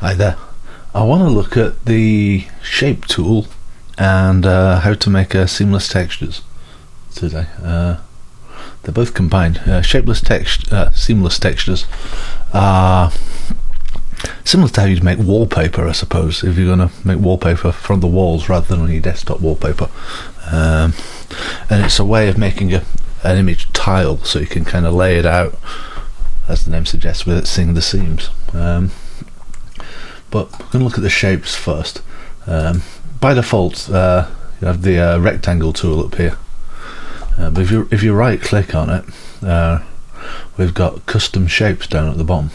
Hi there. I want to look at the shape tool and how to make seamless textures today. They're both combined. Seamless textures are similar to how you'd make wallpaper, I suppose, if you're going to make wallpaper from the walls rather than on your desktop wallpaper. And it's a way of making an image tile, so you can kind of lay it out, as the name suggests, with it seeing the seams. But we're going to look at the shapes first. By default, you have the rectangle tool up here. But if you right click on it, we've got custom shapes down at the bottom.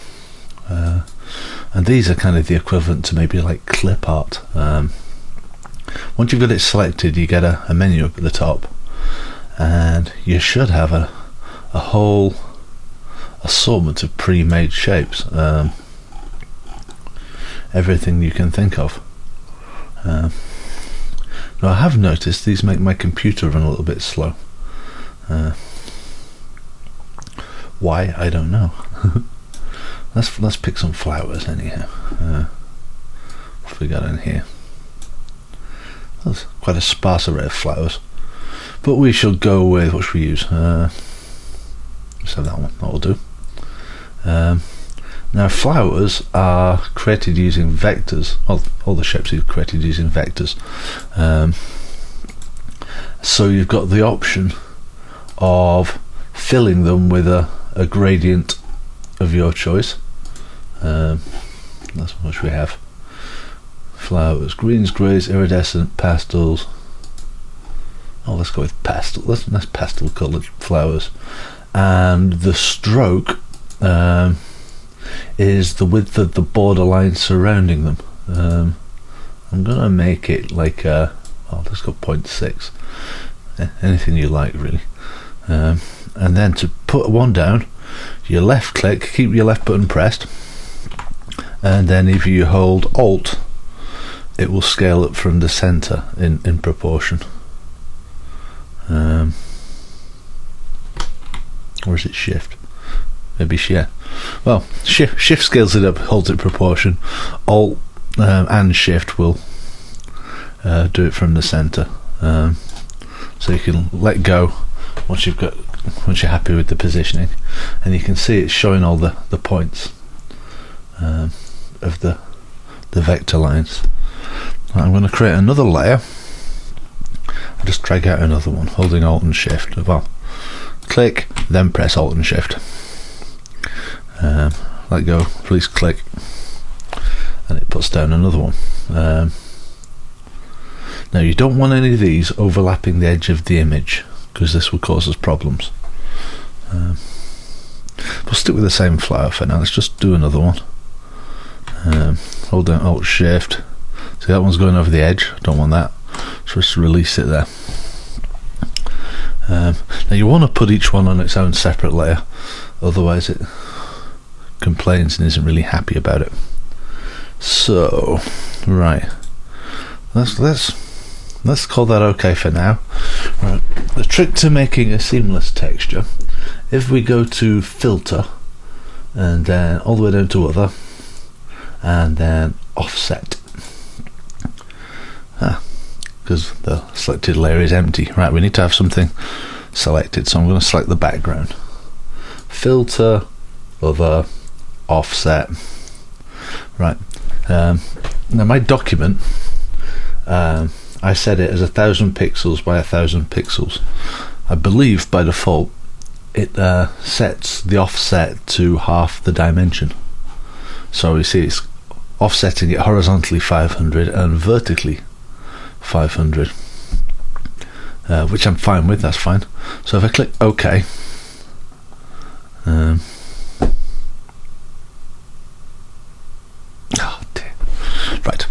And these are kind of the equivalent to maybe like clip art. Once you've got it selected, you get a menu up at the top, and you should have a whole assortment of pre-made shapes. Everything you can think of. Now I have noticed these make my computer run a little bit slow. Why? I don't know. Let's pick some flowers anyhow. What have we got in here? That's quite a sparse array of flowers, but we shall go with, what should we use? Let's have that one. That will do. Now flowers are created using vectors. All the shapes are created using vectors. So you've got the option of filling them with a gradient of your choice. That's what we have. Flowers, greens, greys, iridescent, pastels. Oh, let's go with pastel. That's pastel coloured flowers. And the stroke is the width of the borderline surrounding them. I'm gonna make it like let's go 0.6. Anything you like, really. And then to put one down, you left click, keep your left button pressed, and then if you hold Alt, it will scale up from the center in proportion. Or is it Shift? Maybe Shift. Well, Shift scales it up, holds it proportion. Alt and Shift will do it from the center. So you can let go once you're happy with the positioning, and you can see it's showing all the points of the vector lines. I'm going to create another layer. I'll just drag out another one, holding Alt and Shift. Well, click, then press Alt and Shift. Let go, please click, and it puts down another one. Now you don't want any of these overlapping the edge of the image, because this will cause us problems. We'll stick with the same flower for now. Let's just do another one. Hold down Alt Shift. See, that one's going over the edge. Don't want that. So just release it there. Now you want to put each one on its own separate layer, otherwise it complains and isn't really happy about it. So right, let's call that okay for now. Right, the trick to making a seamless texture, if we go to Filter and then all the way down to Other and then Offset, because the selected layer is empty. Right, we need to have something selected, so I'm going to select the background. Filter, Other, Offset. Right, now my document, I set it as 1000 pixels by 1000 pixels. I believe by default it sets the offset to half the dimension. So you see it's offsetting it horizontally 500 and vertically 500, which I'm fine with. That's fine. So if I click OK, oh dear. Right,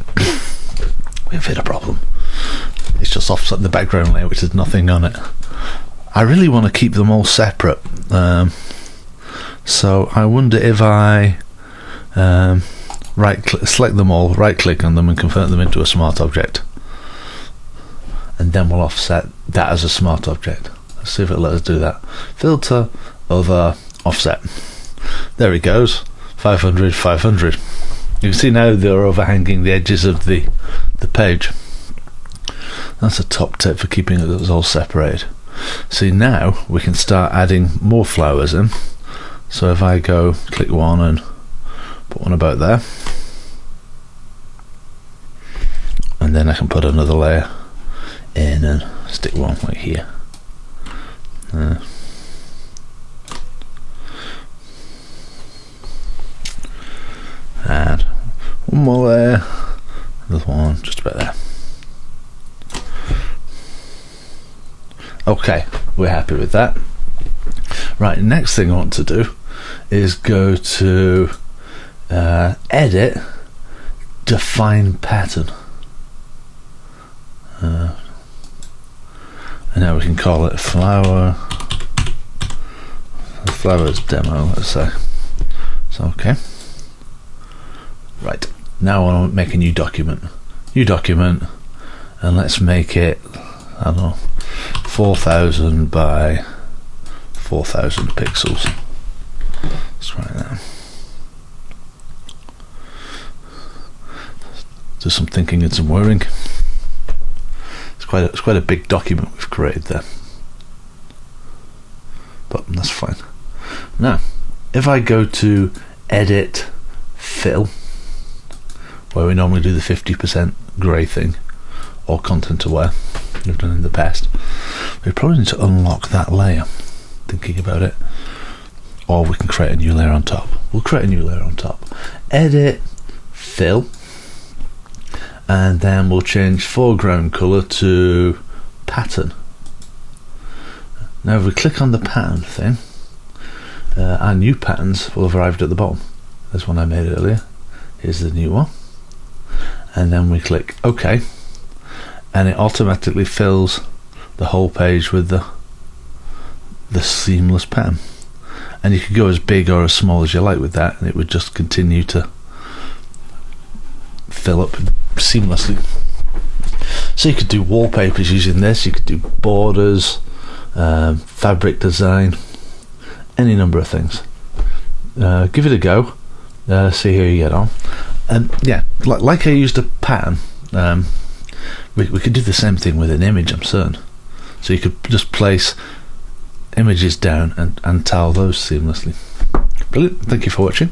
we've hit a problem. It's just offset the background layer, which has nothing on it. I really want to keep them all separate, so I wonder if I select them all, right click on them and convert them into a smart object, and then we'll offset that as a smart object. Let's see if it'll let us do that. Filter, Other, Offset. There it goes. 500, 500. You can see now they're overhanging the edges of the page. That's a top tip for keeping it all separated. See, now we can start adding more flowers in. So if I go click one and put one about there, and then I can put another layer in and stick one like here. And one more layer, another one just about there. Okay, we're happy with that. Right, next thing I want to do is go to edit, define pattern. And now we can call it flowers demo, let's say. So okay. Right, now I want to make a new document, and let's make it, I don't know, 4000 by 4000 pixels. Let's try that. Do some thinking and some whirring. It's quite a big document we've created there, but that's fine. Now, if I go to edit fill, where we normally do the 50% grey thing, or content aware, we've done in the past, we probably need to unlock that layer, thinking about it, or we can create a new layer on top. We'll create a new layer on top. Edit, fill, and then we'll change foreground colour to pattern. Now if we click on the pattern thing, our new patterns will have arrived at the bottom. There's one I made earlier. Here's the new one. And then we click OK, and it automatically fills the whole page with the seamless pattern. And you can go as big or as small as you like with that, and it would just continue to fill up seamlessly. So you could do wallpapers using this, you could do borders, fabric design, any number of things. Give it a go, see how you get on. And yeah, like I used a pattern, we could do the same thing with an image, I'm certain. So you could just place images down and tile those seamlessly. Brilliant, thank you for watching.